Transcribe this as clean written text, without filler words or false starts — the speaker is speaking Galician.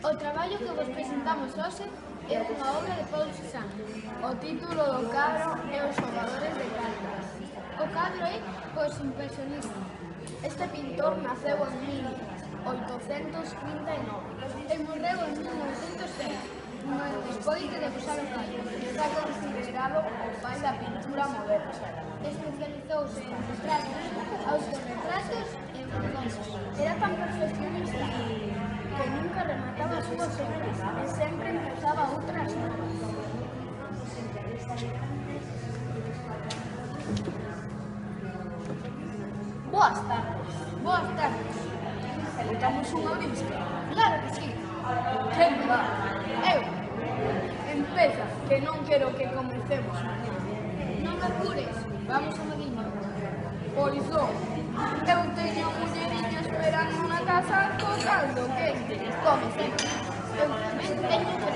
O traballo que vos presentamos hoxe é unha obra de Paul Cézanne. O título do cadro é Os xogadores de cartas. O cadro é posimpresionista. Este pintor naceu en 1839 e morreu en 1906, un ano despois de debuxar o cadro. Está considerado o pai da pintura moderna. Especializouse en retratos, autorretratos e fotos. Era tan perfeccionista que nunca remataba as súas obras e sempre empezaba outras novas. Boas tardes. Boas tardes. Botamos unha lista. Claro que sí. Quen va? Eu. Empeza, que non quero que comecemos. Non me apures. Vamos a Mediño. Pois non. Eu teño a mulleriña esperando na casa co caldo quente. Come sempre. Eu tamén teño que